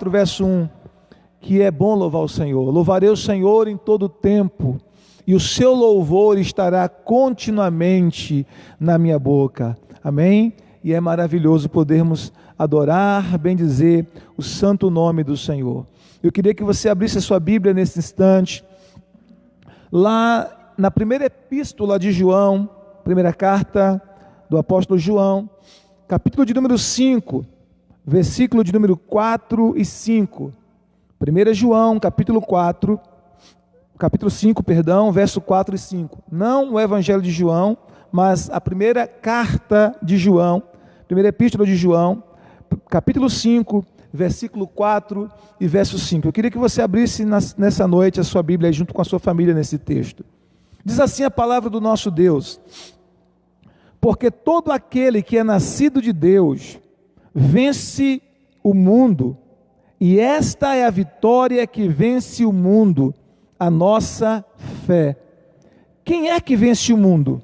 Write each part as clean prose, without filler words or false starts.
verso 1, que é bom louvar o Senhor. Louvarei o Senhor em todo o tempo, e o seu louvor estará continuamente na minha boca. Amém? E é maravilhoso podermos adorar, bendizer o santo nome do Senhor. Eu queria que você abrisse a sua Bíblia nesse instante, lá na primeira epístola de João, primeira carta do apóstolo João, capítulo de número 5, versículo de número 4 e 5. 1 João, capítulo 5, verso 4 e 5. Não o Evangelho de João, mas a primeira carta de João, primeira epístola de João, capítulo 5, versículo 4 e verso 5. Eu queria que você abrisse nessa noite a sua Bíblia junto com a sua família nesse texto. Diz assim a palavra do nosso Deus: porque todo aquele que é nascido de Deus vence o mundo, e esta é a vitória que vence o mundo, a nossa fé. Quem é que vence o mundo?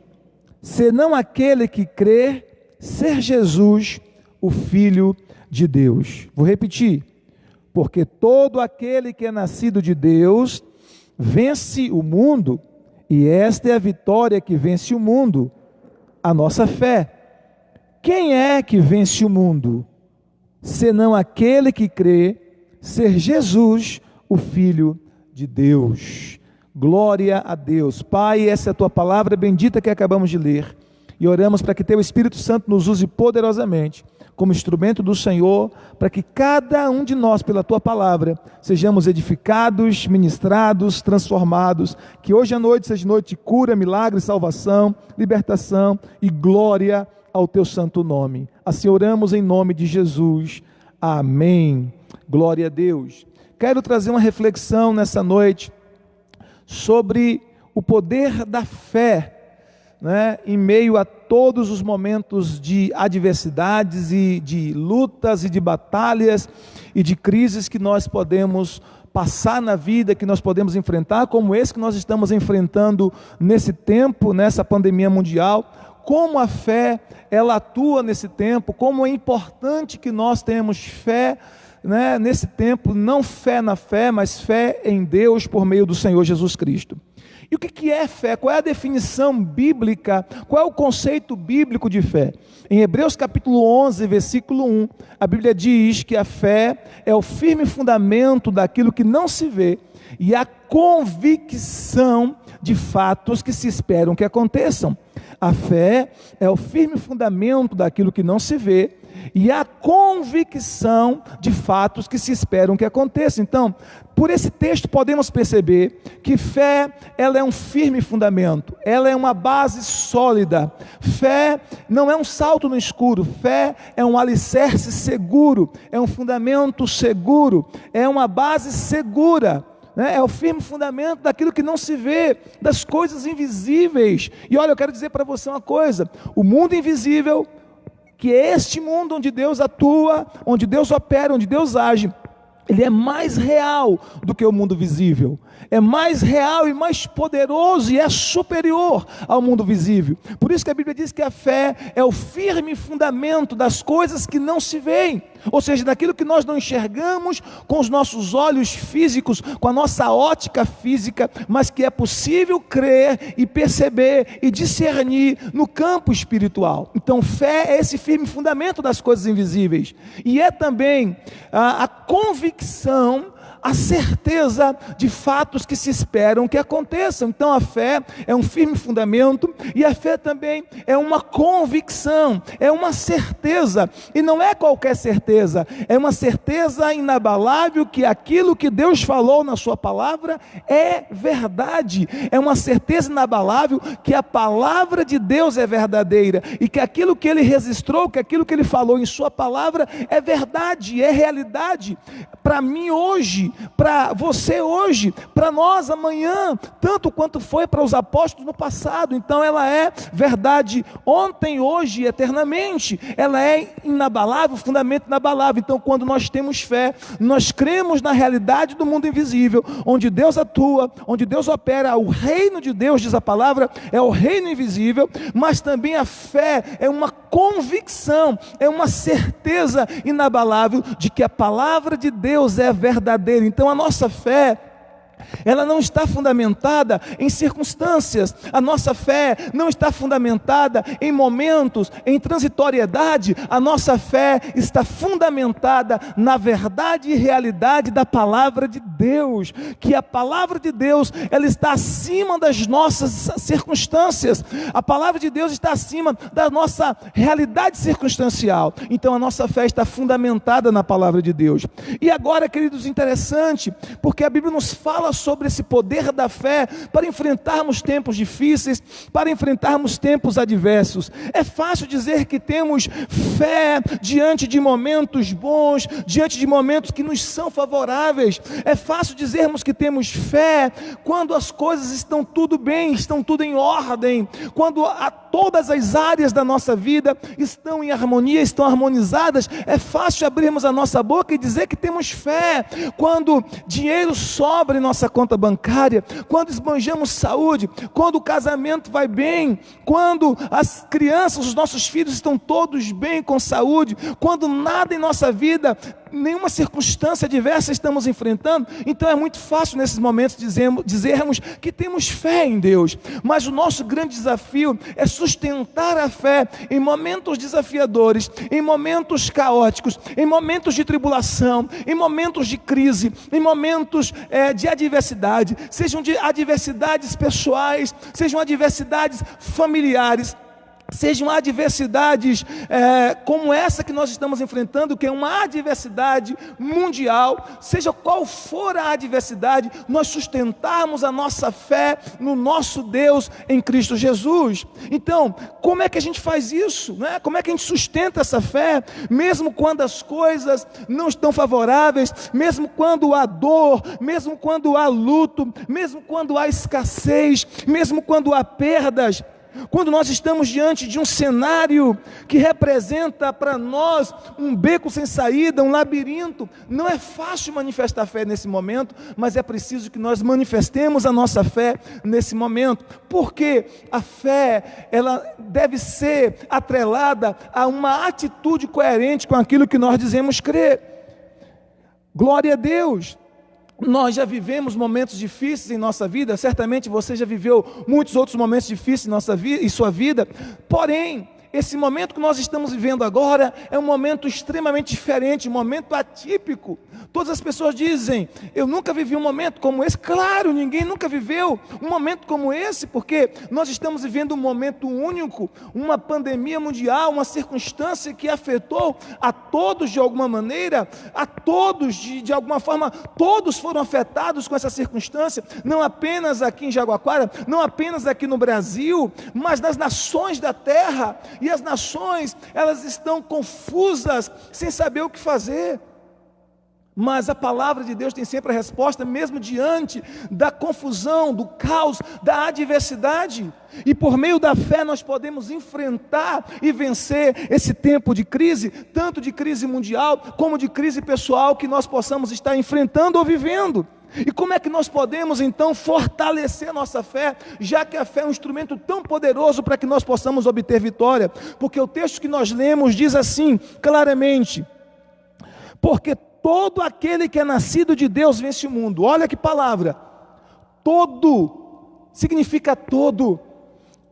Senão aquele que crê ser Jesus, o Filho de Deus. Vou repetir: porque todo aquele que é nascido de Deus vence o mundo, e esta é a vitória que vence o mundo, a nossa fé. Quem é que vence o mundo? Senão aquele que crê ser Jesus, o Filho de Deus. Glória a Deus. Pai, essa é a tua palavra bendita que acabamos de ler, e oramos para que teu Espírito Santo nos use poderosamente como instrumento do Senhor, para que cada um de nós, pela tua palavra, sejamos edificados, ministrados, transformados, que hoje à noite seja noite de cura, milagre, salvação, libertação e glória ao teu santo nome. Assim oramos em nome de Jesus. Amém. Glória a Deus. Quero trazer uma reflexão nessa noite sobre o poder da fé, em meio a todos os momentos de adversidades e de lutas e de batalhas e de crises que nós podemos passar na vida, que nós podemos enfrentar, como esse que nós estamos enfrentando nesse tempo, nessa pandemia mundial. Como a fé, ela atua nesse tempo, como é importante que nós tenhamos fé, nesse tempo, não fé na fé, mas fé em Deus por meio do Senhor Jesus Cristo. E o que é fé? Qual é a definição bíblica? Qual é o conceito bíblico de fé? Em Hebreus capítulo 11, versículo 1, a Bíblia diz que a fé é o firme fundamento daquilo que não se vê e a convicção de fatos que se esperam que aconteçam. A fé é o firme fundamento daquilo que não se vê e a convicção de fatos que se esperam que aconteçam. Então, por esse texto podemos perceber que fé, ela é um firme fundamento, ela é uma base sólida. Fé não é um salto no escuro, fé é um alicerce seguro, é um fundamento seguro, é uma base segura. É o firme fundamento daquilo que não se vê, das coisas invisíveis. E olha, eu quero dizer para você uma coisa: o mundo invisível, que é este mundo onde Deus atua, onde Deus opera, onde Deus age, ele é mais real do que o mundo visível, é mais real e mais poderoso e é superior ao mundo visível. Por isso que a Bíblia diz que a fé é o firme fundamento das coisas que não se veem, ou seja, daquilo que nós não enxergamos com os nossos olhos físicos, com a nossa ótica física, mas que é possível crer e perceber e discernir no campo espiritual. Então fé é esse firme fundamento das coisas invisíveis, e é também a convicção, a certeza de fatos que se esperam que aconteçam. Então a fé é um firme fundamento, e a fé também é uma convicção, é uma certeza, e não é qualquer certeza, é uma certeza inabalável que aquilo que Deus falou na sua palavra é verdade, é uma certeza inabalável que a palavra de Deus é verdadeira, e que aquilo que Ele registrou, que aquilo que Ele falou em sua palavra é verdade, é realidade. Para mim hoje, para você hoje, para nós amanhã, tanto quanto foi para os apóstolos no passado. Então ela é verdade ontem, hoje e eternamente. Ela é inabalável, fundamento inabalável. Então quando nós temos fé, nós cremos na realidade do mundo invisível, onde Deus atua, onde Deus opera. O reino de Deus, diz a palavra, é o reino invisível, mas também a fé é uma convicção, é uma certeza inabalável de que a palavra de Deus é verdadeira. Então a nossa fé, ela não está fundamentada em circunstâncias, a nossa fé não está fundamentada em momentos, em transitoriedade. A nossa fé está fundamentada na verdade e realidade da palavra de Deus, que a palavra de Deus, ela está acima das nossas circunstâncias, a palavra de Deus está acima da nossa realidade circunstancial. Então a nossa fé está fundamentada na palavra de Deus. E agora, queridos, interessante, porque a Bíblia nos fala sobre esse poder da fé para enfrentarmos tempos difíceis, para enfrentarmos tempos adversos. É fácil dizer que temos fé diante de momentos bons, diante de momentos que nos são favoráveis. É fácil dizermos que temos fé quando as coisas estão tudo bem, estão tudo em ordem, quando todas as áreas da nossa vida estão em harmonia, estão harmonizadas. É fácil abrirmos a nossa boca e dizer que temos fé quando dinheiro sobra em nossa conta bancária, quando esbanjamos saúde, quando o casamento vai bem, quando as crianças, os nossos filhos estão todos bem com saúde, quando nada em nossa vida, nenhuma circunstância adversa estamos enfrentando. Então é muito fácil nesses momentos dizermos que temos fé em Deus, mas o nosso grande desafio é sustentar a fé em momentos desafiadores, em momentos caóticos, em momentos de tribulação, em momentos de crise, em momentos de adversidade, sejam de adversidades pessoais, sejam adversidades familiares, sejam adversidades como essa que nós estamos enfrentando, que é uma adversidade mundial. Seja qual for a adversidade, nós sustentarmos a nossa fé no nosso Deus em Cristo Jesus. Então, como é que a gente faz isso, né? Como é que a gente sustenta essa fé, mesmo quando as coisas não estão favoráveis, mesmo quando há dor, mesmo quando há luto, mesmo quando há escassez, mesmo quando há perdas? Quando nós estamos diante de um cenário que representa para nós um beco sem saída, um labirinto, não é fácil manifestar fé nesse momento, mas é preciso que nós manifestemos a nossa fé nesse momento, porque a fé, ela deve ser atrelada a uma atitude coerente com aquilo que nós dizemos crer. Glória a Deus! Nós já vivemos momentos difíceis em nossa vida, certamente você já viveu muitos outros momentos difíceis em sua vida, porém, esse momento que nós estamos vivendo agora é um momento extremamente diferente, um momento atípico. Todas as pessoas dizem, eu nunca vivi um momento como esse. Claro, ninguém nunca viveu um momento como esse, porque nós estamos vivendo um momento único, uma pandemia mundial, uma circunstância que afetou a todos de alguma maneira, a todos de alguma forma, todos foram afetados com essa circunstância, não apenas aqui em Jaguaquara, não apenas aqui no Brasil, mas nas nações da terra. E as nações, elas estão confusas, sem saber o que fazer. Mas a palavra de Deus tem sempre a resposta, mesmo diante da confusão, do caos, da adversidade. E por meio da fé nós podemos enfrentar e vencer esse tempo de crise, tanto de crise mundial, como de crise pessoal que nós possamos estar enfrentando ou vivendo. E como é que nós podemos então fortalecer a nossa fé, já que a fé é um instrumento tão poderoso para que nós possamos obter vitória? Porque o texto que nós lemos diz assim, claramente, porque todo aquele que é nascido de Deus vence o mundo. Olha que palavra, todo, significa todo.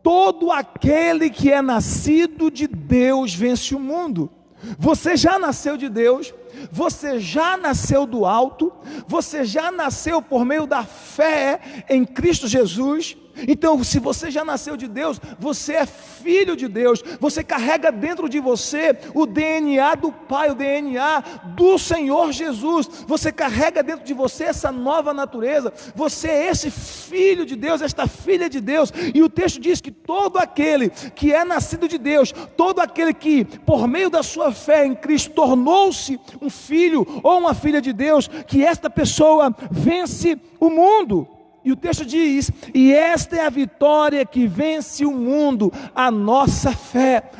Todo aquele que é nascido de Deus vence o mundo. Você já nasceu de Deus, você já nasceu do alto, você já nasceu por meio da fé em Cristo Jesus. Então, se você já nasceu de Deus, você é filho de Deus, você carrega dentro de você o DNA do Pai, o DNA do Senhor Jesus, você carrega dentro de você essa nova natureza, você é esse filho de Deus, esta filha de Deus, e o texto diz que todo aquele que é nascido de Deus, todo aquele que por meio da sua fé em Cristo tornou-se um filho ou uma filha de Deus, que esta pessoa vence o mundo. E o texto diz: e esta é a vitória que vence o mundo, a nossa fé.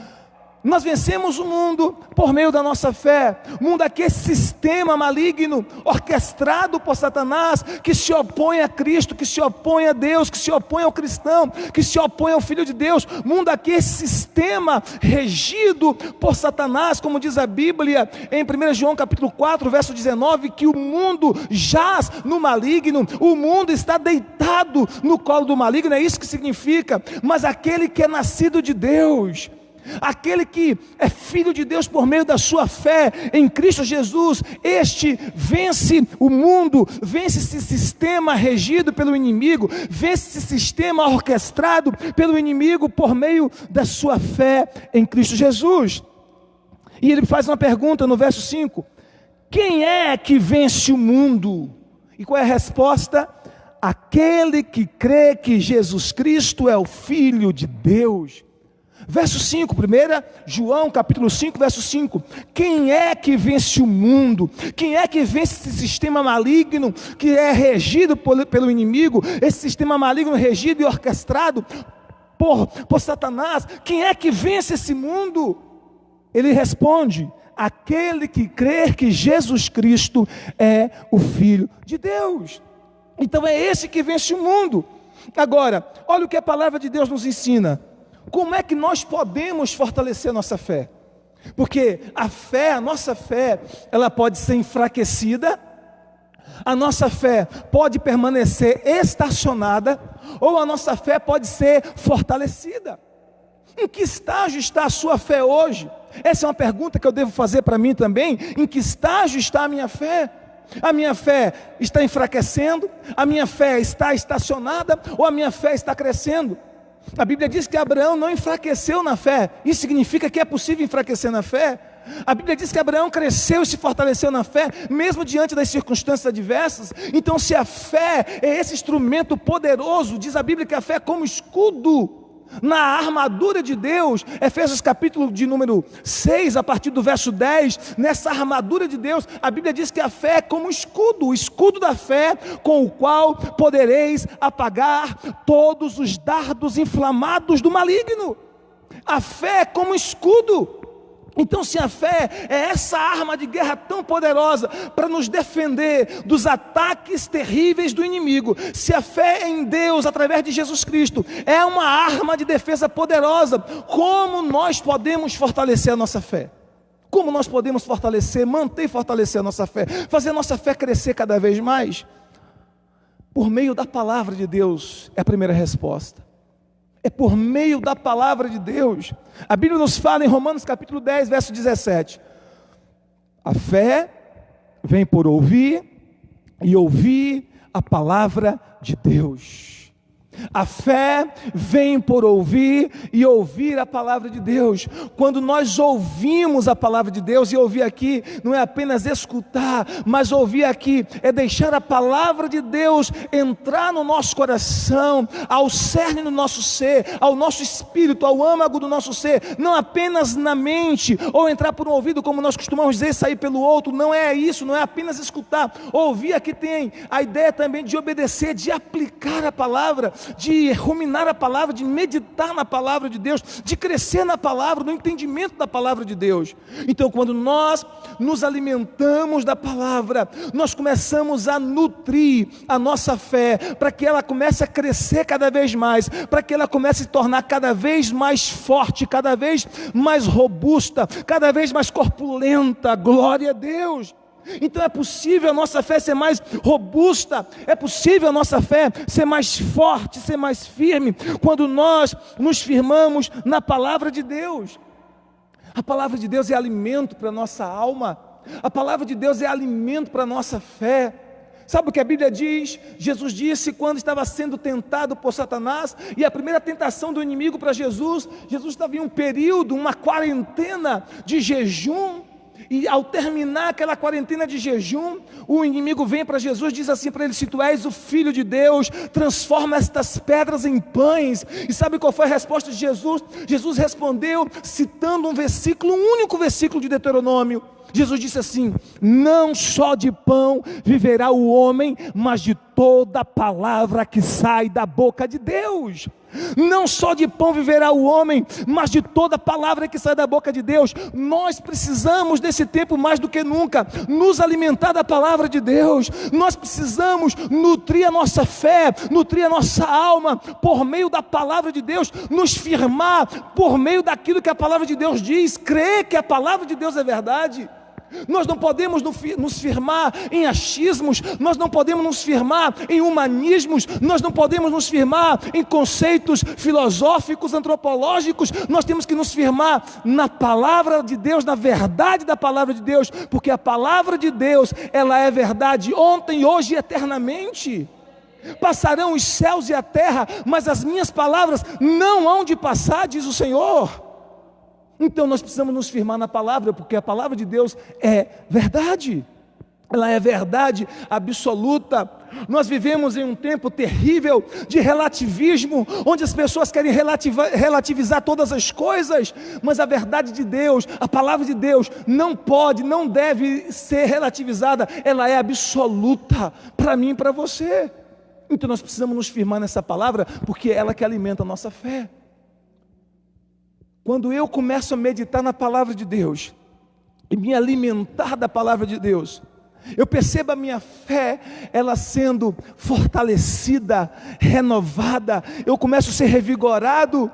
Nós vencemos o mundo por meio da nossa fé. O mundo aqui é esse sistema maligno, orquestrado por Satanás, que se opõe a Cristo, que se opõe a Deus, que se opõe ao cristão, que se opõe ao Filho de Deus. O mundo aqui é esse sistema regido por Satanás, como diz a Bíblia em 1 João capítulo 4, verso 19, que o mundo jaz no maligno, o mundo está deitado no colo do maligno, é isso que significa. Mas aquele que é nascido de Deus, aquele que é filho de Deus por meio da sua fé em Cristo Jesus, este vence o mundo, vence esse sistema regido pelo inimigo, vence esse sistema orquestrado pelo inimigo por meio da sua fé em Cristo Jesus. E ele faz uma pergunta no verso 5: quem é que vence o mundo? E qual é a resposta? Aquele que crê que Jesus Cristo é o Filho de Deus. Verso 5, 1 João capítulo 5, verso 5, quem é que vence o mundo? Quem é que vence esse sistema maligno que é regido pelo inimigo, esse sistema maligno regido e orquestrado por Satanás? Quem é que vence esse mundo? Ele responde: aquele que crê que Jesus Cristo é o Filho de Deus. Então é esse que vence o mundo. Agora, olha o que a palavra de Deus nos ensina. Como é que nós podemos fortalecer a nossa fé? Porque a fé, a nossa fé, ela pode ser enfraquecida, a nossa fé pode permanecer estacionada, ou a nossa fé pode ser fortalecida. Em que estágio está a sua fé hoje? Essa é uma pergunta que eu devo fazer para mim também. Em que estágio está a minha fé? A minha fé está enfraquecendo? A minha fé está estacionada? Ou a minha fé está crescendo? A Bíblia diz que Abraão não enfraqueceu na fé. Isso significa que é possível enfraquecer na fé? A Bíblia diz que Abraão cresceu e se fortaleceu na fé, mesmo diante das circunstâncias adversas. Então, se a fé é esse instrumento poderoso, diz a Bíblia que a fé é como escudo na armadura de Deus. Efésios capítulo de número 6, a partir do verso 10, nessa armadura de Deus, a Bíblia diz que a fé é como escudo, o escudo da fé, com o qual podereis apagar todos os dardos inflamados do maligno. A fé é como escudo. Então, se a fé é essa arma de guerra tão poderosa para nos defender dos ataques terríveis do inimigo, se a fé em Deus através de Jesus Cristo é uma arma de defesa poderosa, como nós podemos fortalecer a nossa fé? Como nós podemos fortalecer, manter e fortalecer a nossa fé, fazer a nossa fé crescer cada vez mais? Por meio da palavra de Deus é a primeira resposta. É por meio da palavra de Deus. A Bíblia nos fala em Romanos capítulo 10, verso 17. A fé vem por ouvir, e ouvir a palavra de Deus. A fé vem por ouvir e ouvir a palavra de Deus. Quando nós ouvimos a palavra de Deus, e ouvir aqui não é apenas escutar, mas ouvir aqui é deixar a palavra de Deus entrar no nosso coração, ao cerne do nosso ser, ao nosso espírito, ao âmago do nosso ser, não apenas na mente, ou entrar por um ouvido, como nós costumamos dizer, sair pelo outro. Não é isso, não é apenas escutar. Ouvir aqui tem a ideia também de obedecer, de aplicar a palavra, de ruminar a palavra, de meditar na palavra de Deus, de crescer na palavra, no entendimento da palavra de Deus. Então, quando nós nos alimentamos da palavra, nós começamos a nutrir a nossa fé, para que ela comece a crescer cada vez mais, para que ela comece a se tornar cada vez mais forte, cada vez mais robusta, cada vez mais corpulenta. Glória a Deus! Então é possível a nossa fé ser mais robusta, é possível a nossa fé ser mais forte, ser mais firme, quando nós nos firmamos na palavra de Deus. A palavra de Deus é alimento para a nossa alma, a palavra de Deus é alimento para a nossa fé. Sabe o que a Bíblia diz? Jesus disse quando estava sendo tentado por Satanás, e a primeira tentação do inimigo para Jesus estava em um período, uma quarentena de jejum, e ao terminar aquela quarentena de jejum, o inimigo vem para Jesus e diz assim para ele: se tu és o Filho de Deus, transforma estas pedras em pães. E sabe qual foi a resposta de Jesus? Jesus respondeu citando um versículo, um único versículo de Deuteronômio. Jesus disse assim: não só de pão viverá o homem, mas de toda palavra que sai da boca de Deus. Não só de pão viverá o homem, mas de toda palavra que sai da boca de Deus. Nós precisamos nesse tempo mais do que nunca nos alimentar da palavra de Deus. Nós precisamos nutrir a nossa fé, nutrir a nossa alma por meio da palavra de Deus, nos firmar por meio daquilo que a palavra de Deus diz, crer que a palavra de Deus é verdade. Nós não podemos nos firmar em achismos, nós não podemos nos firmar em humanismos, nós não podemos nos firmar em conceitos filosóficos, antropológicos. Nós temos que nos firmar na palavra de Deus, na verdade da palavra de Deus, porque a palavra de Deus, ela é verdade ontem, hoje e eternamente. Passarão os céus e a terra, mas as minhas palavras não hão de passar, diz o Senhor. Então nós precisamos nos firmar na palavra, porque a palavra de Deus é verdade, ela é verdade absoluta. Nós vivemos em um tempo terrível de relativismo, onde as pessoas querem relativizar todas as coisas, mas a verdade de Deus, a palavra de Deus, não pode, não deve ser relativizada, ela é absoluta para mim e para você. Então nós precisamos nos firmar nessa palavra, porque é ela que alimenta a nossa fé. Quando eu começo a meditar na palavra de Deus e me alimentar da palavra de Deus, eu percebo a minha fé, ela sendo fortalecida, renovada, eu começo a ser revigorado.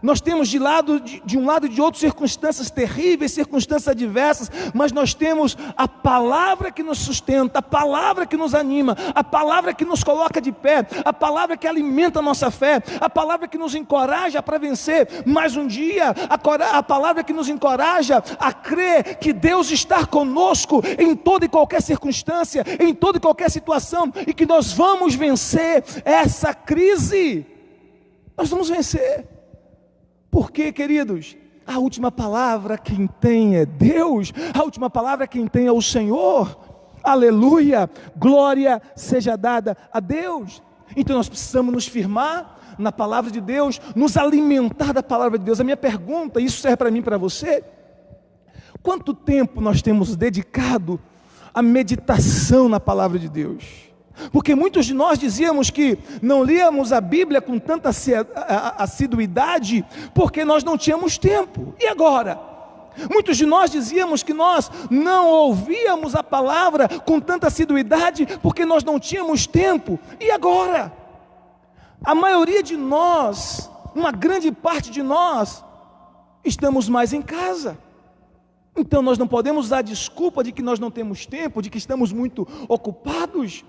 Nós temos de um lado e de outro circunstâncias terríveis, circunstâncias adversas, mas nós temos a palavra que nos sustenta, a palavra que nos anima, a palavra que nos coloca de pé, a palavra que alimenta a nossa fé, a palavra que nos encoraja para vencer mais um dia, a palavra que nos encoraja a crer que Deus está conosco em toda e qualquer circunstância, em toda e qualquer situação, e que nós vamos vencer essa crise. Nós vamos vencer. Porque, queridos, a última palavra quem tem é Deus, a última palavra quem tem é o Senhor. Aleluia, glória seja dada a Deus. Então nós precisamos nos firmar na palavra de Deus, nos alimentar da palavra de Deus. A minha pergunta, isso serve para mim e para você: quanto tempo nós temos dedicado à meditação na palavra de Deus? Porque muitos de nós dizíamos que não líamos a Bíblia com tanta assiduidade, porque nós não tínhamos tempo. E agora? Muitos de nós dizíamos que nós não ouvíamos a palavra com tanta assiduidade, porque nós não tínhamos tempo. E agora? A maioria de nós, uma grande parte de nós, estamos mais em casa. Então nós não podemos usar a desculpa de que nós não temos tempo, de que estamos muito ocupados.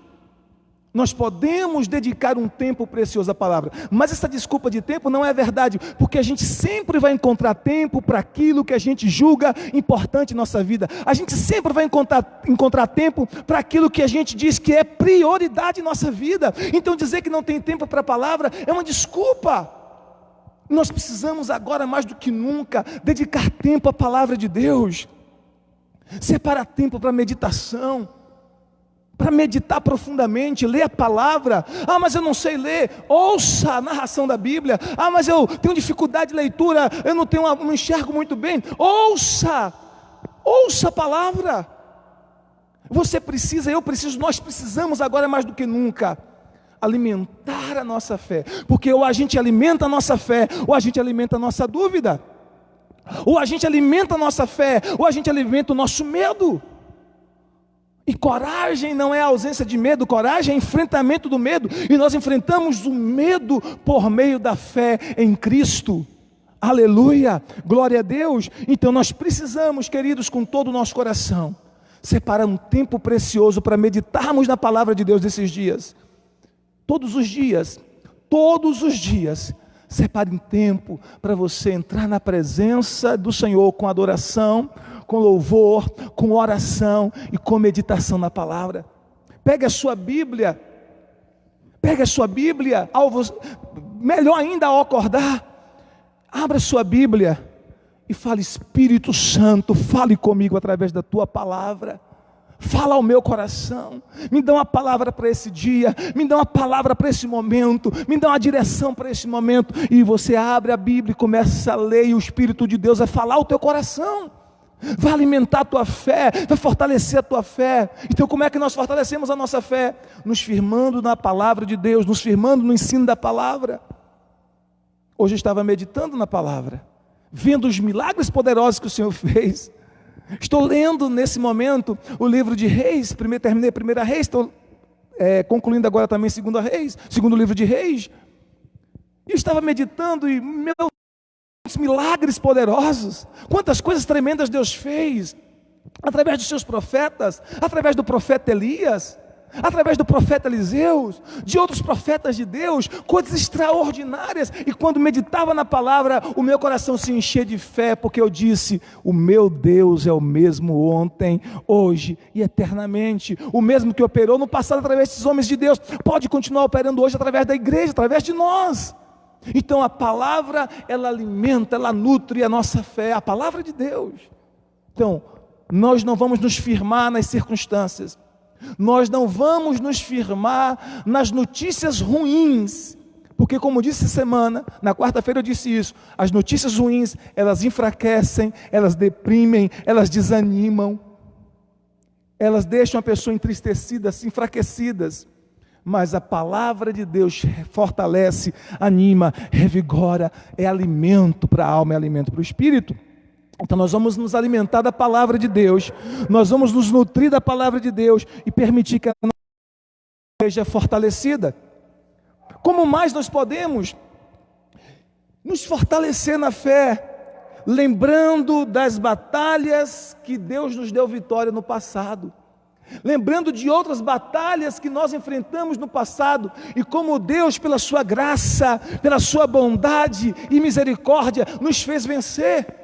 Nós podemos dedicar um tempo precioso à palavra, mas essa desculpa de tempo não é verdade, porque a gente sempre vai encontrar tempo para aquilo que a gente julga importante em nossa vida. A gente sempre vai encontrar tempo para aquilo que a gente diz que é prioridade em nossa vida. Então dizer que não tem tempo para a palavra é uma desculpa. Nós precisamos agora mais do que nunca dedicar tempo à palavra de Deus. Separar tempo para meditação, para meditar profundamente, ler a palavra. Ah, mas eu não sei ler. Ouça a narração da Bíblia. Ah, mas eu tenho dificuldade de leitura, eu não enxergo muito bem. Ouça a palavra. Você precisa, eu preciso, nós precisamos agora mais do que nunca alimentar a nossa fé, porque ou a gente alimenta a nossa fé, ou a gente alimenta a nossa dúvida, ou a gente alimenta a nossa fé, ou a gente alimenta o nosso medo. E coragem não é a ausência de medo, coragem é enfrentamento do medo, e nós enfrentamos o medo por meio da fé em Cristo. Aleluia, glória a Deus. Então nós precisamos, queridos, com todo o nosso coração, separar um tempo precioso para meditarmos na palavra de Deus nesses dias. Todos os dias, separe um tempo para você entrar na presença do Senhor com adoração, com louvor, com oração e com meditação na palavra. Pegue a sua Bíblia, melhor ainda ao acordar, abra a sua Bíblia e fale: Espírito Santo, fale comigo através da tua palavra. Fala ao meu coração, me dá uma palavra para esse dia, me dá uma palavra para esse momento, me dá uma direção para esse momento. E você abre a Bíblia e começa a ler, e o Espírito de Deus vai falar ao teu coração, vai alimentar a tua fé, vai fortalecer a tua fé. Então como é que nós fortalecemos a nossa fé? Nos firmando na palavra de Deus, nos firmando no ensino da palavra. Hoje eu estava meditando na palavra, vendo os milagres poderosos que o Senhor fez. Estou lendo nesse momento o livro de Reis, terminei a primeira Reis, estou concluindo agora também segunda Reis, segundo livro de Reis. E eu estava meditando e, meu Deus, milagres poderosos, quantas coisas tremendas Deus fez, através dos seus profetas, através do profeta Elias, através do profeta Eliseu, de outros profetas de Deus, coisas extraordinárias. E quando meditava na palavra, o meu coração se enchia de fé, porque eu disse: o meu Deus é o mesmo ontem, hoje e eternamente. O mesmo que operou no passado através desses homens de Deus, pode continuar operando hoje através da igreja, através de nós. Então a palavra, ela alimenta, ela nutre a nossa fé, a palavra de Deus. Então, nós não vamos nos firmar nas circunstâncias, nós não vamos nos firmar nas notícias ruins, porque, como disse essa semana, na quarta-feira eu disse isso: as notícias ruins, elas enfraquecem, elas deprimem, elas desanimam, elas deixam a pessoa entristecida, enfraquecidas. Mas a palavra de Deus fortalece, anima, revigora, é alimento para a alma, é alimento para o espírito. Então nós vamos nos alimentar da palavra de Deus, nós vamos nos nutrir da palavra de Deus e permitir que a nossa seja fortalecida. Como mais nós podemos nos fortalecer na fé? Lembrando das batalhas que Deus nos deu vitória no passado, lembrando de outras batalhas que nós enfrentamos no passado, e como Deus, pela sua graça, pela sua bondade e misericórdia, nos fez vencer.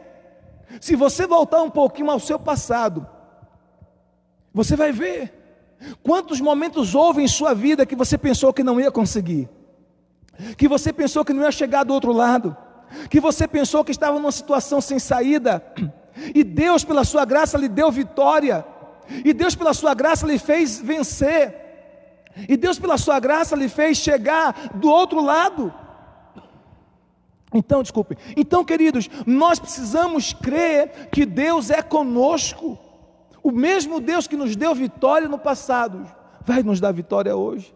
Se você voltar um pouquinho ao seu passado, você vai ver quantos momentos houve em sua vida que você pensou que não ia conseguir, que você pensou que não ia chegar do outro lado, que você pensou que estava numa situação sem saída, e Deus, pela sua graça, lhe deu vitória, e Deus, pela sua graça, lhe fez vencer, e Deus, pela sua graça, lhe fez chegar do outro lado. Então, queridos, nós precisamos crer que Deus é conosco. O mesmo Deus que nos deu vitória no passado vai nos dar vitória hoje.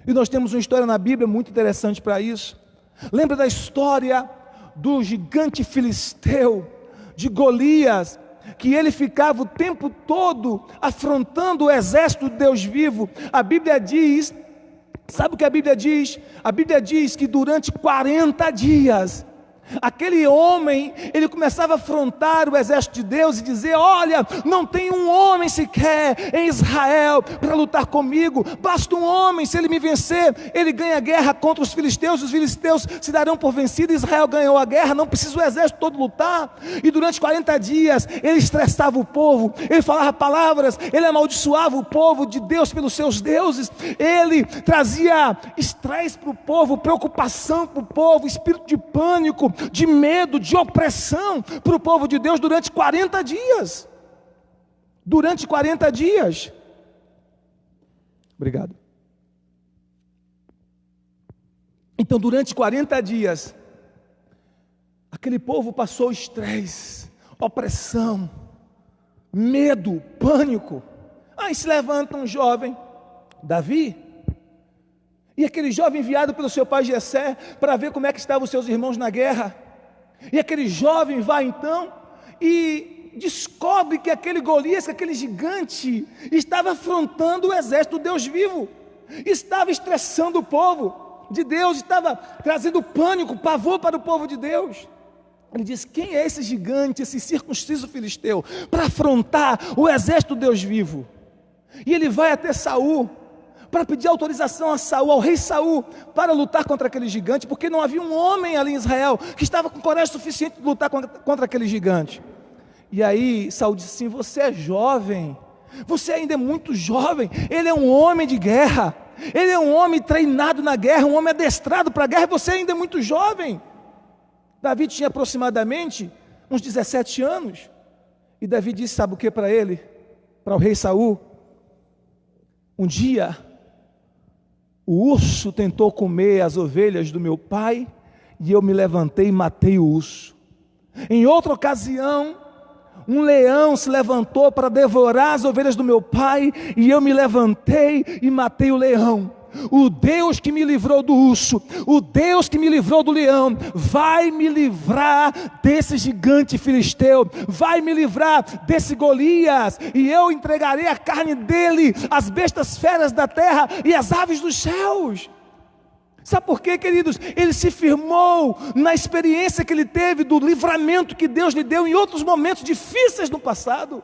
E nós temos uma história na Bíblia muito interessante para isso. Lembra da história do gigante filisteu, de Golias, que ele ficava o tempo todo afrontando o exército de Deus vivo. A Bíblia diz, sabe o que a Bíblia diz? A Bíblia diz que durante 40 dias, aquele homem, ele começava a afrontar o exército de Deus e dizer: olha, não tem um homem sequer em Israel para lutar comigo, basta um homem, se ele me vencer, ele ganha a guerra contra os filisteus se darão por vencidos. Israel ganhou a guerra, não precisa o exército todo lutar. E durante 40 dias, ele estressava o povo, ele falava palavras, ele amaldiçoava o povo de Deus pelos seus deuses, ele trazia estresse para o povo, preocupação para o povo, espírito de pânico, de medo, de opressão para o povo de Deus durante 40 dias. Durante 40 dias. Obrigado. Então, durante 40 dias, aquele povo passou estresse, opressão, medo, pânico. Aí se levanta um jovem, Davi, e aquele jovem enviado pelo seu pai Jessé para ver como é que estavam os seus irmãos na guerra. E aquele jovem vai então e descobre que aquele Golias, que aquele gigante, estava afrontando o exército do Deus vivo, estava estressando o povo de Deus, estava trazendo pânico, pavor para o povo de Deus. Ele diz: quem é esse gigante, esse circunciso filisteu, para afrontar o exército do Deus vivo? E ele vai até Saul, para pedir autorização a Saul, ao rei Saul, para lutar contra aquele gigante, porque não havia um homem ali em Israel que estava com coragem suficiente de lutar contra aquele gigante. E aí Saul disse assim: você é jovem, você ainda é muito jovem. Ele é um homem de guerra, ele é um homem treinado na guerra, um homem adestrado para a guerra, você ainda é muito jovem. Davi tinha aproximadamente uns 17 anos, e Davi disse, sabe o que para ele? Para o rei Saul: um dia, o urso tentou comer as ovelhas do meu pai, e eu me levantei e matei o urso. Em outra ocasião, um leão se levantou para devorar as ovelhas do meu pai, e eu me levantei e matei o leão. O Deus que me livrou do urso, o Deus que me livrou do leão, vai me livrar desse gigante filisteu, vai me livrar desse Golias, e eu entregarei a carne dele às bestas feras da terra e às aves dos céus. Sabe por quê, queridos? Ele se firmou na experiência que ele teve do livramento que Deus lhe deu em outros momentos difíceis no passado.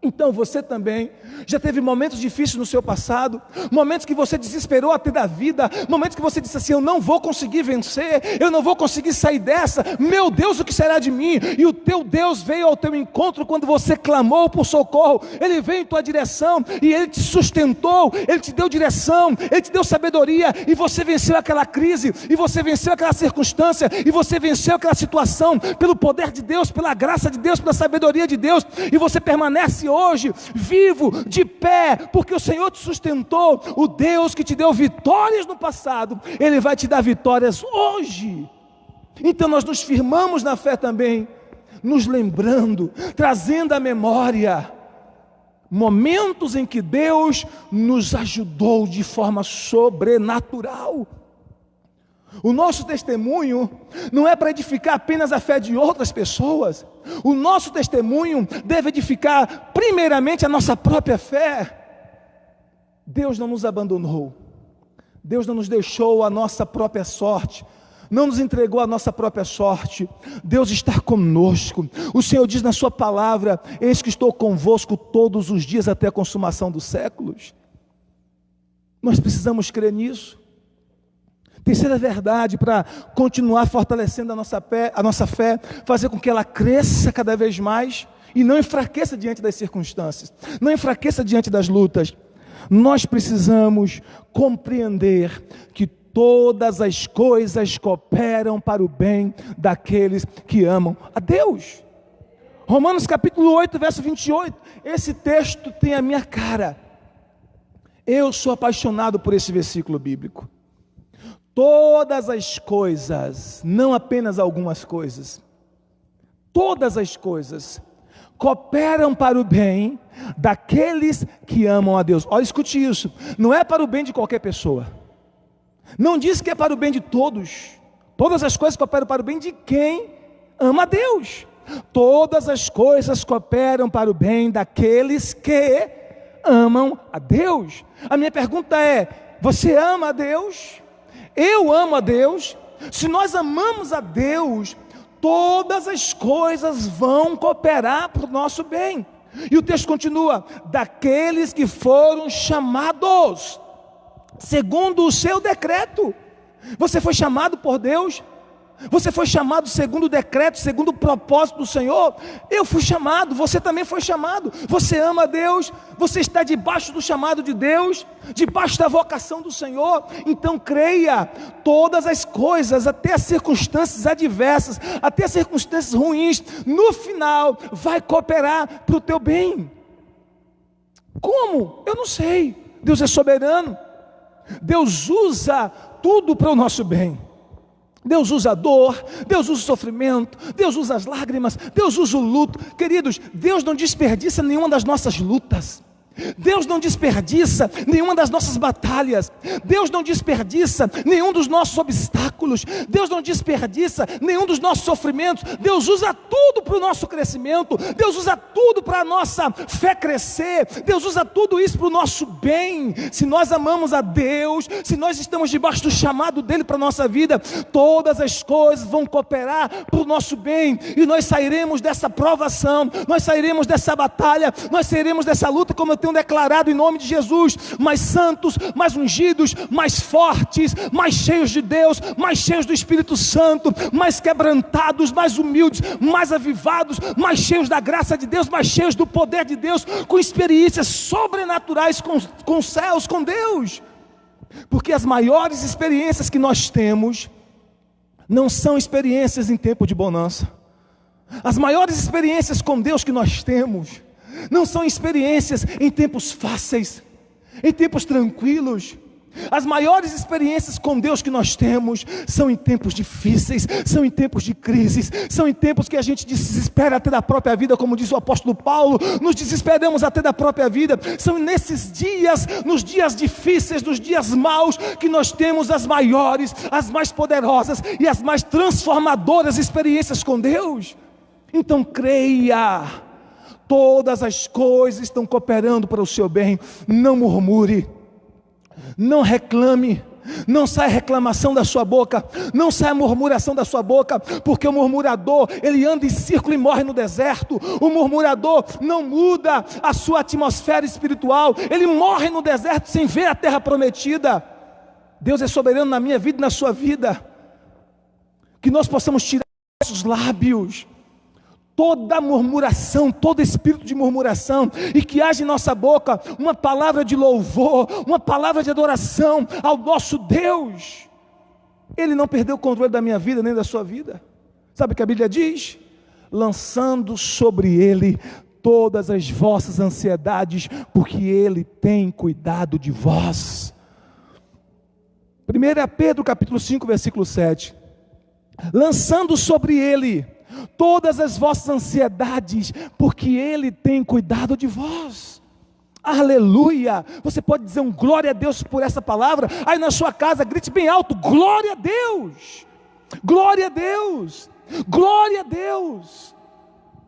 Então você também já teve momentos difíceis no seu passado, momentos que você desesperou até da vida, momentos que você disse assim: eu não vou conseguir vencer, eu não vou conseguir sair dessa, meu Deus, o que será de mim? E o teu Deus veio ao teu encontro quando você clamou por socorro. Ele veio em tua direção e Ele te sustentou, Ele te deu direção, Ele te deu sabedoria, e você venceu aquela crise, e você venceu aquela circunstância, e você venceu aquela situação, pelo poder de Deus, pela graça de Deus, pela sabedoria de Deus, e você permanece hoje vivo, de pé, porque o Senhor te sustentou. O Deus que te deu vitórias no passado, Ele vai te dar vitórias hoje. Então nós nos firmamos na fé também, nos lembrando, trazendo à memória momentos em que Deus nos ajudou de forma sobrenatural. O nosso testemunho não é para edificar apenas a fé de outras pessoas. O nosso testemunho deve edificar primeiramente a nossa própria fé. Deus não nos abandonou, Deus não nos deixou a nossa própria sorte, não nos entregou a nossa própria sorte. Deus está conosco. O Senhor diz na sua palavra: eis que estou convosco todos os dias até a consumação dos séculos. Nós precisamos crer nisso. Terceira verdade, para continuar fortalecendo a nossa fé, fazer com que ela cresça cada vez mais e não enfraqueça diante das circunstâncias, não enfraqueça diante das lutas. Nós precisamos compreender que todas as coisas cooperam para o bem daqueles que amam a Deus. Romanos capítulo 8, verso 28, esse texto tem a minha cara. Eu sou apaixonado por esse versículo bíblico. Todas as coisas, não apenas algumas coisas, todas as coisas cooperam para o bem daqueles que amam a Deus. Olha, escute isso, não é para o bem de qualquer pessoa, não diz que é para o bem de todos. Todas as coisas cooperam para o bem de quem ama a Deus. Todas as coisas cooperam para o bem daqueles que amam a Deus. A minha pergunta é: você ama a Deus? Eu amo a Deus. Se nós amamos a Deus, todas as coisas vão cooperar para o nosso bem. E o texto continua: daqueles que foram chamados segundo o seu decreto. Você foi chamado por Deus? Você foi chamado segundo o decreto, segundo o propósito do Senhor? Eu fui chamado, você também foi chamado. Você ama a Deus, você está debaixo do chamado de Deus, debaixo da vocação do Senhor. Então creia, todas as coisas, até as circunstâncias adversas, até as circunstâncias ruins, no final vai cooperar para o teu bem. Como? Eu não sei. Deus é soberano, Deus usa tudo para o nosso bem. Deus usa a dor, Deus usa o sofrimento, Deus usa as lágrimas, Deus usa o luto. Queridos, Deus não desperdiça nenhuma das nossas lutas, Deus não desperdiça nenhuma das nossas batalhas, Deus não desperdiça nenhum dos nossos obstáculos, Deus não desperdiça nenhum dos nossos sofrimentos. Deus usa tudo para o nosso crescimento, Deus usa tudo para a nossa fé crescer, Deus usa tudo isso para o nosso bem. Se nós amamos a Deus, se nós estamos debaixo do chamado dEle para a nossa vida, todas as coisas vão cooperar para o nosso bem, e nós sairemos dessa provação, nós sairemos dessa batalha, nós sairemos dessa luta, como eu tenho declarado em nome de Jesus, mais santos, mais ungidos, mais fortes, mais cheios de Deus, mais cheios do Espírito Santo, mais quebrantados, mais humildes, mais avivados, mais cheios da graça de Deus, mais cheios do poder de Deus, com experiências sobrenaturais com os céus, com Deus. Porque as maiores experiências que nós temos não são experiências em tempo de bonança. As maiores experiências com Deus que nós temos não são experiências em tempos fáceis, em tempos tranquilos. As maiores experiências com Deus que nós temos são em tempos difíceis, são em tempos de crises, são em tempos que a gente desespera até da própria vida, como diz o apóstolo Paulo, nos desesperamos até da própria vida. São nesses dias, nos dias difíceis, nos dias maus, que nós temos as maiores, as mais poderosas e as mais transformadoras experiências com Deus. Então creia, todas as coisas estão cooperando para o seu bem. Não murmure, não reclame, não saia reclamação da sua boca, não saia murmuração da sua boca, porque o murmurador, ele anda em círculo e morre no deserto. O murmurador não muda a sua atmosfera espiritual, ele morre no deserto sem ver a terra prometida. Deus é soberano na minha vida e na sua vida. Que nós possamos tirar nossos lábios toda murmuração, todo espírito de murmuração, e que haja em nossa boca uma palavra de louvor, uma palavra de adoração ao nosso Deus. Ele não perdeu o controle da minha vida, nem da sua vida. Sabe o que a Bíblia diz? Lançando sobre Ele todas as vossas ansiedades, porque Ele tem cuidado de vós. 1 Pedro capítulo 5, versículo 7. Lançando sobre Ele todas as vossas ansiedades, porque Ele tem cuidado de vós. Aleluia! Você pode dizer um glória a Deus por essa palavra? Aí na sua casa, grite bem alto: glória a Deus! Glória a Deus! Glória a Deus!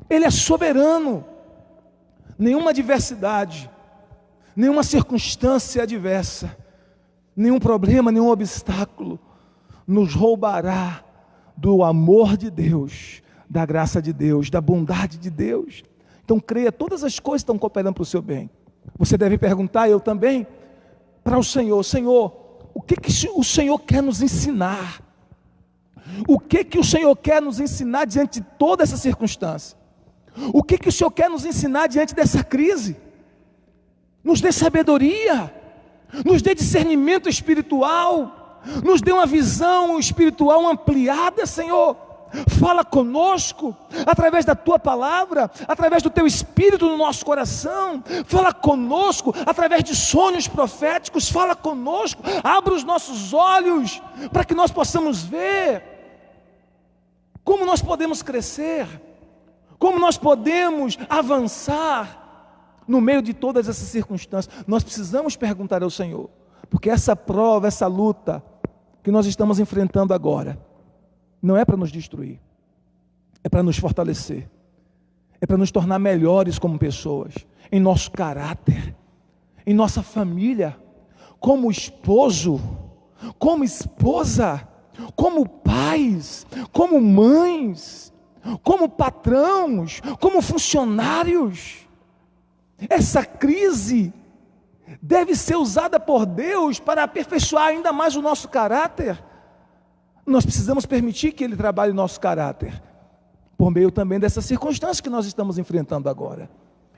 Ele é soberano. Nenhuma adversidade, nenhuma circunstância adversa, nenhum problema, nenhum obstáculo nos roubará do amor de Deus, da graça de Deus, da bondade de Deus. Então creia, todas as coisas estão cooperando para o seu bem. Você deve perguntar, eu também, para o Senhor: Senhor, o que o Senhor quer nos ensinar? O que o Senhor quer nos ensinar diante de toda essa circunstância? O que o Senhor quer nos ensinar diante dessa crise? Nos dê sabedoria, nos dê discernimento espiritual, nos dê uma visão espiritual ampliada, Senhor. Fala conosco, através da Tua palavra, através do Teu Espírito no nosso coração. Fala conosco, através de sonhos proféticos. Fala conosco, abra os nossos olhos, para que nós possamos ver como nós podemos crescer, como nós podemos avançar no meio de todas essas circunstâncias. Nós precisamos perguntar ao Senhor, porque essa prova, essa luta que nós estamos enfrentando agora, não é para nos destruir, é para nos fortalecer, é para nos tornar melhores como pessoas, em nosso caráter, em nossa família, como esposo, como esposa, como pais, como mães, como patrões, como funcionários. Essa crise deve ser usada por Deus para aperfeiçoar ainda mais o nosso caráter. Nós precisamos permitir que Ele trabalhe o nosso caráter, por meio também dessas circunstâncias que nós estamos enfrentando agora.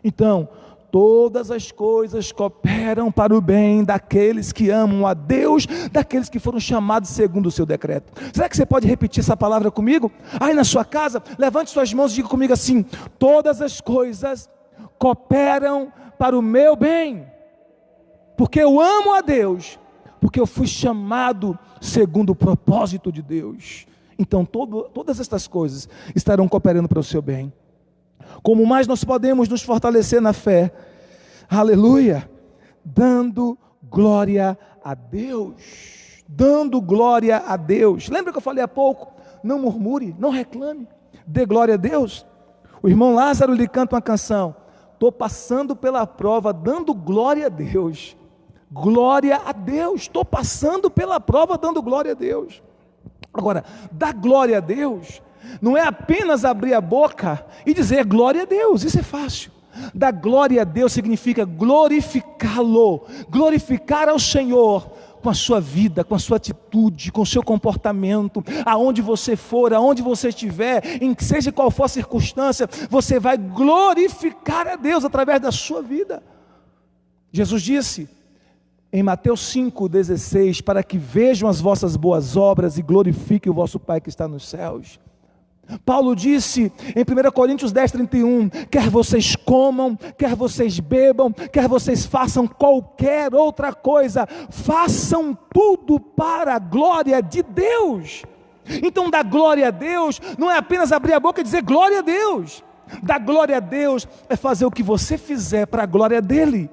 Então, todas as coisas cooperam para o bem daqueles que amam a Deus, daqueles que foram chamados segundo o seu decreto. Será que você pode repetir essa palavra comigo? Aí na sua casa, levante suas mãos e diga comigo assim: todas as coisas cooperam para o meu bem, porque eu amo a Deus, porque eu fui chamado segundo o propósito de Deus. Então todas estas coisas estarão cooperando para o seu bem. Como mais nós podemos nos fortalecer na fé? Aleluia! Dando glória a Deus. Dando glória a Deus. Lembra que eu falei há pouco? Não murmure, não reclame, dê glória a Deus. O irmão Lázaro lhe canta uma canção: estou passando pela prova, dando glória a Deus. Glória a Deus, estou passando pela prova, dando glória a Deus. Agora, dar glória a Deus não é apenas abrir a boca e dizer glória a Deus, isso é fácil. Dar glória a Deus significa glorificá-lo, glorificar ao Senhor com a sua vida, com a sua atitude, com o seu comportamento, aonde você for, aonde você estiver, seja qual for a circunstância, você vai glorificar a Deus através da sua vida. Jesus disse em Mateus 5,16, para que vejam as vossas boas obras e glorifiquem o vosso Pai que está nos céus. Paulo disse em 1 Coríntios 10,31, quer vocês comam, quer vocês bebam, quer vocês façam qualquer outra coisa, façam tudo para a glória de Deus. Então dar glória a Deus não é apenas abrir a boca e dizer glória a Deus. Dar glória a Deus é fazer o que você fizer para a glória dele.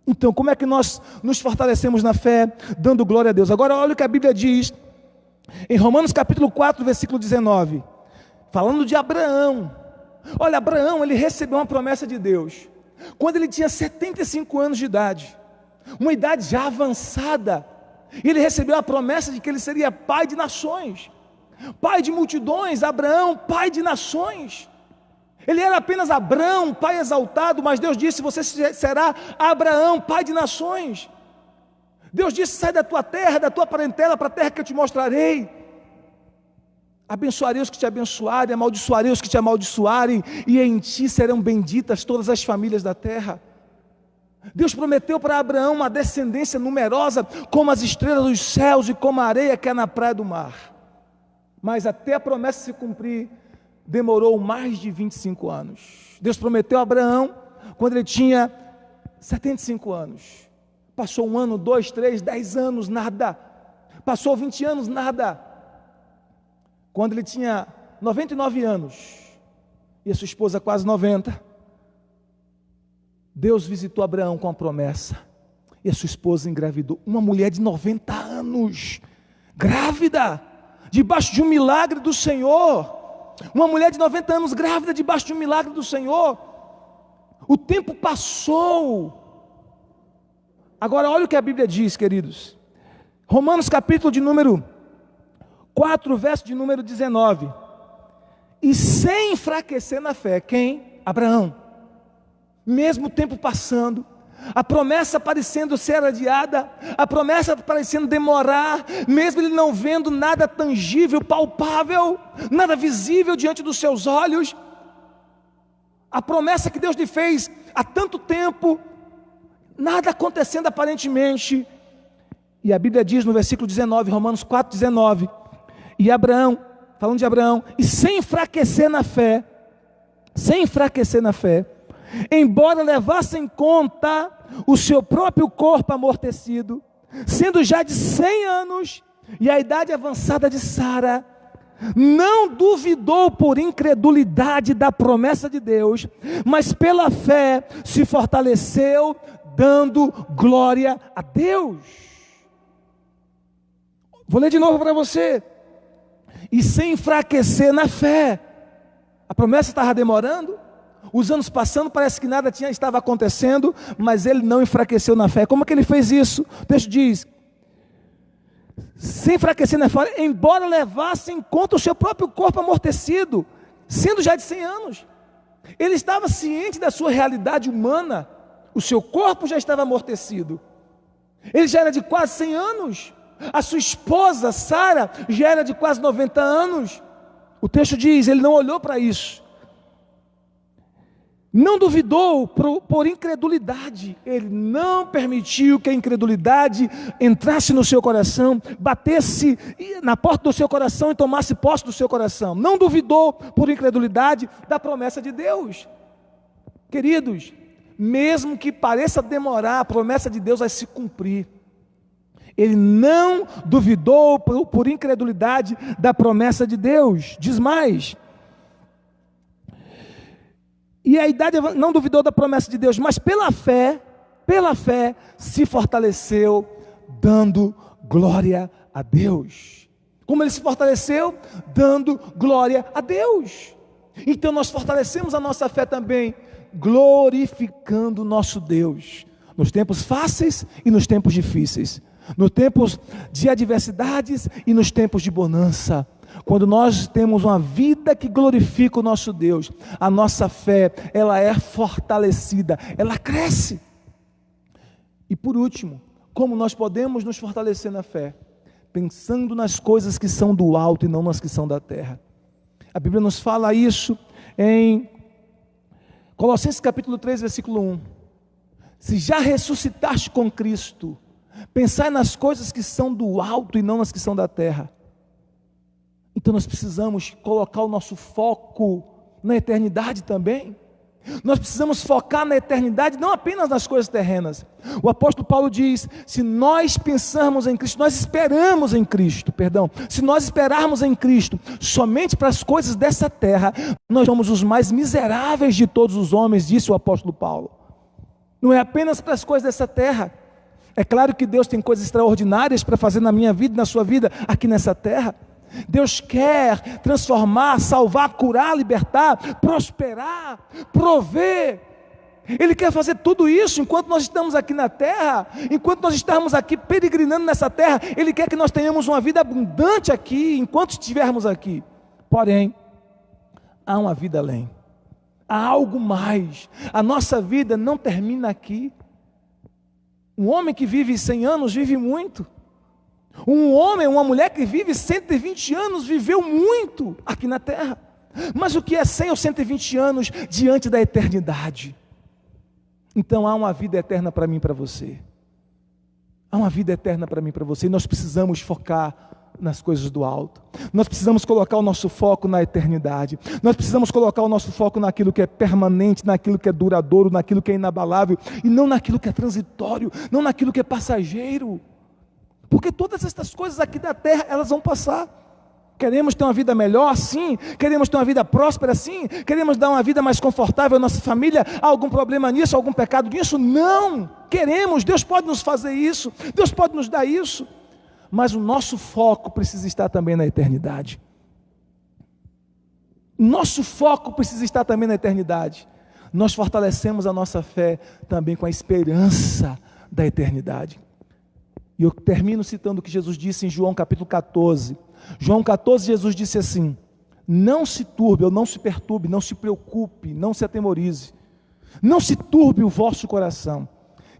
Então como é que nós nos fortalecemos na fé? Dando glória a Deus. Agora olha o que a Bíblia diz em Romanos capítulo 4, versículo 19, falando de Abraão. Olha, Abraão, ele recebeu uma promessa de Deus quando ele tinha 75 anos de idade, uma idade já avançada. Ele recebeu a promessa de que ele seria pai de nações, pai de multidões. Abraão, pai de nações. Ele era apenas Abraão, pai exaltado, mas Deus disse, você será Abraão, pai de nações. Deus disse, sai da tua terra, da tua parentela, para a terra que eu te mostrarei. Abençoarei os que te abençoarem, amaldiçoarei os que te amaldiçoarem, e em ti serão benditas todas as famílias da terra. Deus prometeu para Abraão uma descendência numerosa, como as estrelas dos céus e como a areia que é na praia do mar. Mas até a promessa se cumprir, demorou mais de 25 anos. Deus prometeu a Abraão quando ele tinha 75 anos. Passou 1 ano, 2, 3, 10 anos, nada. Passou 20 anos, nada. Quando ele tinha 99 anos, e a sua esposa quase 90, Deus visitou Abraão com a promessa, e a sua esposa engravidou. Uma mulher de 90 anos, grávida, debaixo de um milagre do Senhor. Uma mulher de 90 anos grávida, debaixo de um milagre do Senhor. O tempo passou. Agora olha o que a Bíblia diz, queridos. Romanos capítulo de número 4, verso de número 19. E sem enfraquecer na fé, quem? Abraão. Mesmo o tempo passando, a promessa parecendo ser adiada, a promessa parecendo demorar, mesmo ele não vendo nada tangível, palpável, nada visível diante dos seus olhos, a promessa que Deus lhe fez há tanto tempo, nada acontecendo aparentemente. E a Bíblia diz no versículo 19, Romanos 4, 19, e Abraão, falando de Abraão, e sem enfraquecer na fé, embora levasse em conta o seu próprio corpo amortecido, sendo já de 100 anos, e a idade avançada de Sara, não duvidou por incredulidade da promessa de Deus, mas pela fé se fortaleceu, dando glória a Deus. Vou ler de novo para você. E sem enfraquecer na fé. A promessa estava demorando, os anos passando, parece que nada estava acontecendo, mas ele não enfraqueceu na fé. Como que ele fez isso? O texto diz, sem enfraquecer na fé, embora levasse em conta o seu próprio corpo amortecido, sendo já de 100 anos. Ele estava ciente da sua realidade humana, o seu corpo já estava amortecido, ele já era de quase 100 anos, a sua esposa Sara já era de quase 90 anos, o texto diz, ele não olhou para isso, não duvidou por incredulidade, ele não permitiu que a incredulidade entrasse no seu coração, batesse na porta do seu coração e tomasse posse do seu coração, não duvidou por incredulidade da promessa de Deus. Queridos, mesmo que pareça demorar, a promessa de Deus vai se cumprir. Ele não duvidou por incredulidade da promessa de Deus. Diz mais, e a idade não duvidou da promessa de Deus, mas pela fé se fortaleceu, dando glória a Deus. Como ele se fortaleceu? Dando glória a Deus. Então nós fortalecemos a nossa fé também, glorificando o nosso Deus, nos tempos fáceis e nos tempos difíceis, nos tempos de adversidades e nos tempos de bonança. Quando nós temos uma vida que glorifica o nosso Deus, a nossa fé, ela é fortalecida, ela cresce. E por último, como nós podemos nos fortalecer na fé? Pensando nas coisas que são do alto e não nas que são da terra. A Bíblia nos fala isso em Colossenses capítulo 3, versículo 1. Se já ressuscitaste com Cristo, pensai nas coisas que são do alto e não nas que são da terra. Então nós precisamos colocar o nosso foco na eternidade também. Nós precisamos focar na eternidade, não apenas nas coisas terrenas. O apóstolo Paulo diz, se nós pensarmos em Cristo, nós esperamos em Cristo, se nós esperarmos em Cristo somente para as coisas dessa terra, nós somos os mais miseráveis de todos os homens, disse o apóstolo Paulo. Não é apenas para as coisas dessa terra. É claro que Deus tem coisas extraordinárias para fazer na minha vida, na sua vida, aqui nessa terra. Deus quer transformar, salvar, curar, libertar, prosperar, prover. Ele quer fazer tudo isso enquanto nós estamos aqui na terra, enquanto nós estamos aqui peregrinando nessa terra. Ele quer que nós tenhamos uma vida abundante aqui, enquanto estivermos aqui. Porém, há uma vida além, há algo mais. A nossa vida não termina aqui. Um homem que vive 100 anos vive muito. Um homem, uma mulher que vive 120 anos viveu muito aqui na terra. Mas o que é 100 ou 120 anos diante da eternidade? Então há uma vida eterna para mim e para você. Há uma vida eterna para mim e para você. E nós precisamos focar nas coisas do alto. Nós precisamos colocar o nosso foco na eternidade. Nós precisamos colocar o nosso foco naquilo que é permanente, naquilo que é duradouro, naquilo que é inabalável, e não naquilo que é transitório, não naquilo que é passageiro. Porque todas essas coisas aqui da terra, elas vão passar. Queremos ter uma vida melhor, sim. Queremos ter uma vida próspera, sim. Queremos dar uma vida mais confortável à nossa família. Há algum problema nisso, algum pecado nisso? Não. Queremos, Deus pode nos fazer isso. Deus pode nos dar isso. Mas o nosso foco precisa estar também na eternidade. Nosso foco precisa estar também na eternidade. Nós fortalecemos a nossa fé também com a esperança da eternidade. E eu termino citando o que Jesus disse em João capítulo 14. João 14, Jesus disse assim: não se turbe, ou não se perturbe, não se preocupe, não se atemorize. Não se turbe o vosso coração.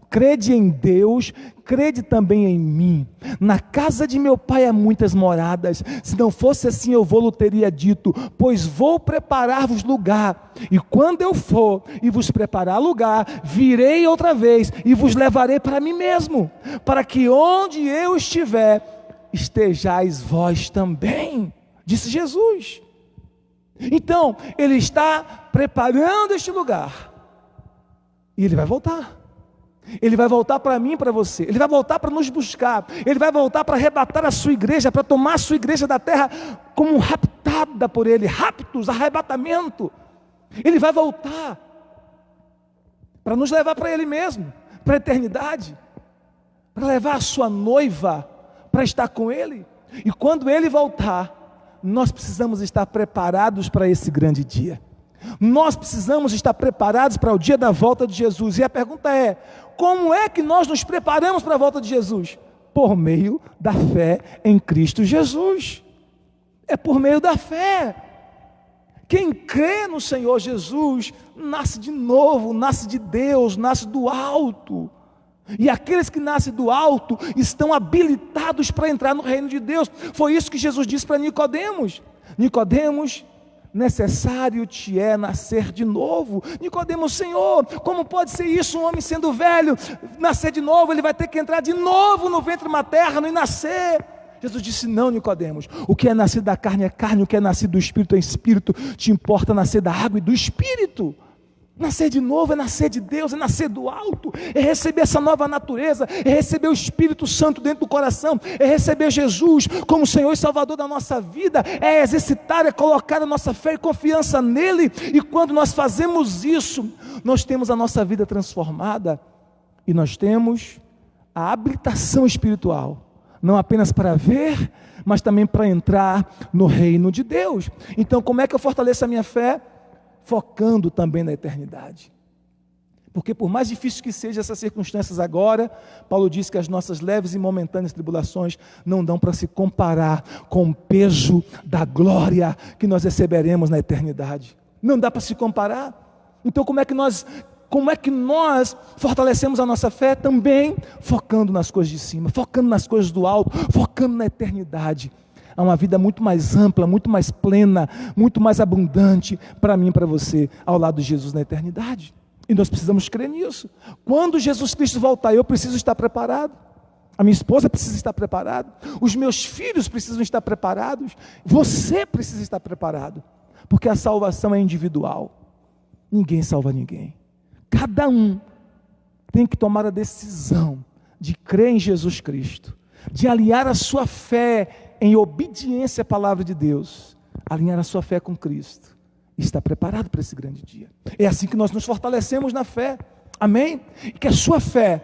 Crede em Deus, crede também em mim. Na casa de meu pai há muitas moradas. Se não fosse assim, eu vou-lhe teria dito, pois vou preparar-vos lugar. E quando eu for e vos preparar lugar, virei outra vez e vos levarei para mim mesmo, para que onde eu estiver, estejais vós também, disse Jesus. Então, Ele está preparando este lugar, e Ele vai voltar. Ele vai voltar para mim e para você. Ele vai voltar para nos buscar. Ele vai voltar para arrebatar a sua igreja, para tomar a sua igreja da terra como raptada por Ele. Raptos, arrebatamento. Ele vai voltar para nos levar para Ele mesmo, para a eternidade, para levar a sua noiva para estar com Ele. E quando Ele voltar, nós precisamos estar preparados para esse grande dia. Nós precisamos estar preparados para o dia da volta de Jesus. E a pergunta é: como é que nós nos preparamos para a volta de Jesus? Por meio da fé em Cristo Jesus. É por meio da fé. Quem crê no Senhor Jesus nasce de novo, nasce de Deus, nasce do alto. E aqueles que nascem do alto estão habilitados para entrar no reino de Deus. Foi isso que Jesus disse para Nicodemos. Nicodemos, necessário te é nascer de novo. Nicodemos: Senhor, como pode ser isso? Um homem sendo velho, nascer de novo, ele vai ter que entrar de novo no ventre materno e nascer. Jesus disse: não, Nicodemos, o que é nascido da carne é carne, o que é nascido do Espírito é Espírito. Te importa nascer da água e do Espírito. Nascer de novo é nascer de Deus, é nascer do alto, é receber essa nova natureza, é receber o Espírito Santo dentro do coração, é receber Jesus como Senhor e Salvador da nossa vida, é exercitar, é colocar a nossa fé e confiança nele. E quando nós fazemos isso, nós temos a nossa vida transformada e nós temos a habilitação espiritual, não apenas para ver, mas também para entrar no reino de Deus. Então, como é que eu fortaleço a minha fé? Focando também na eternidade, Porque por mais difícil que sejam essas circunstâncias agora, Paulo diz que as nossas leves e momentâneas tribulações não dão para se comparar com o peso da glória que nós receberemos na eternidade. Não dá para se comparar. Então como é que nós fortalecemos a nossa fé? Também focando nas coisas de cima, focando nas coisas do alto, focando na eternidade. Há uma vida muito mais ampla, muito mais plena, muito mais abundante para mim e para você, ao lado de Jesus na eternidade. E nós precisamos crer nisso. Quando Jesus Cristo voltar, eu preciso estar preparado. A minha esposa precisa estar preparada. Os meus filhos precisam estar preparados. Você precisa estar preparado. Porque a salvação é individual. Ninguém salva ninguém. Cada um tem que tomar a decisão de crer em Jesus Cristo, de alinhar a sua fé em obediência à palavra de Deus, alinhar a sua fé com Cristo. Está preparado para esse grande dia. É assim que nós nos fortalecemos na fé. Amém? E que a sua fé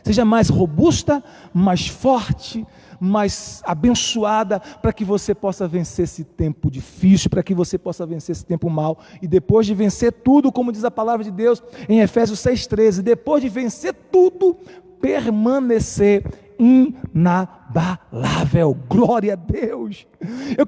seja mais robusta, mais forte, mais abençoada, para que você possa vencer esse tempo difícil, para que você possa vencer esse tempo mau. E depois de vencer tudo, como diz a palavra de Deus em Efésios 6,13, depois de vencer tudo, permanecer inabalável. Glória a Deus.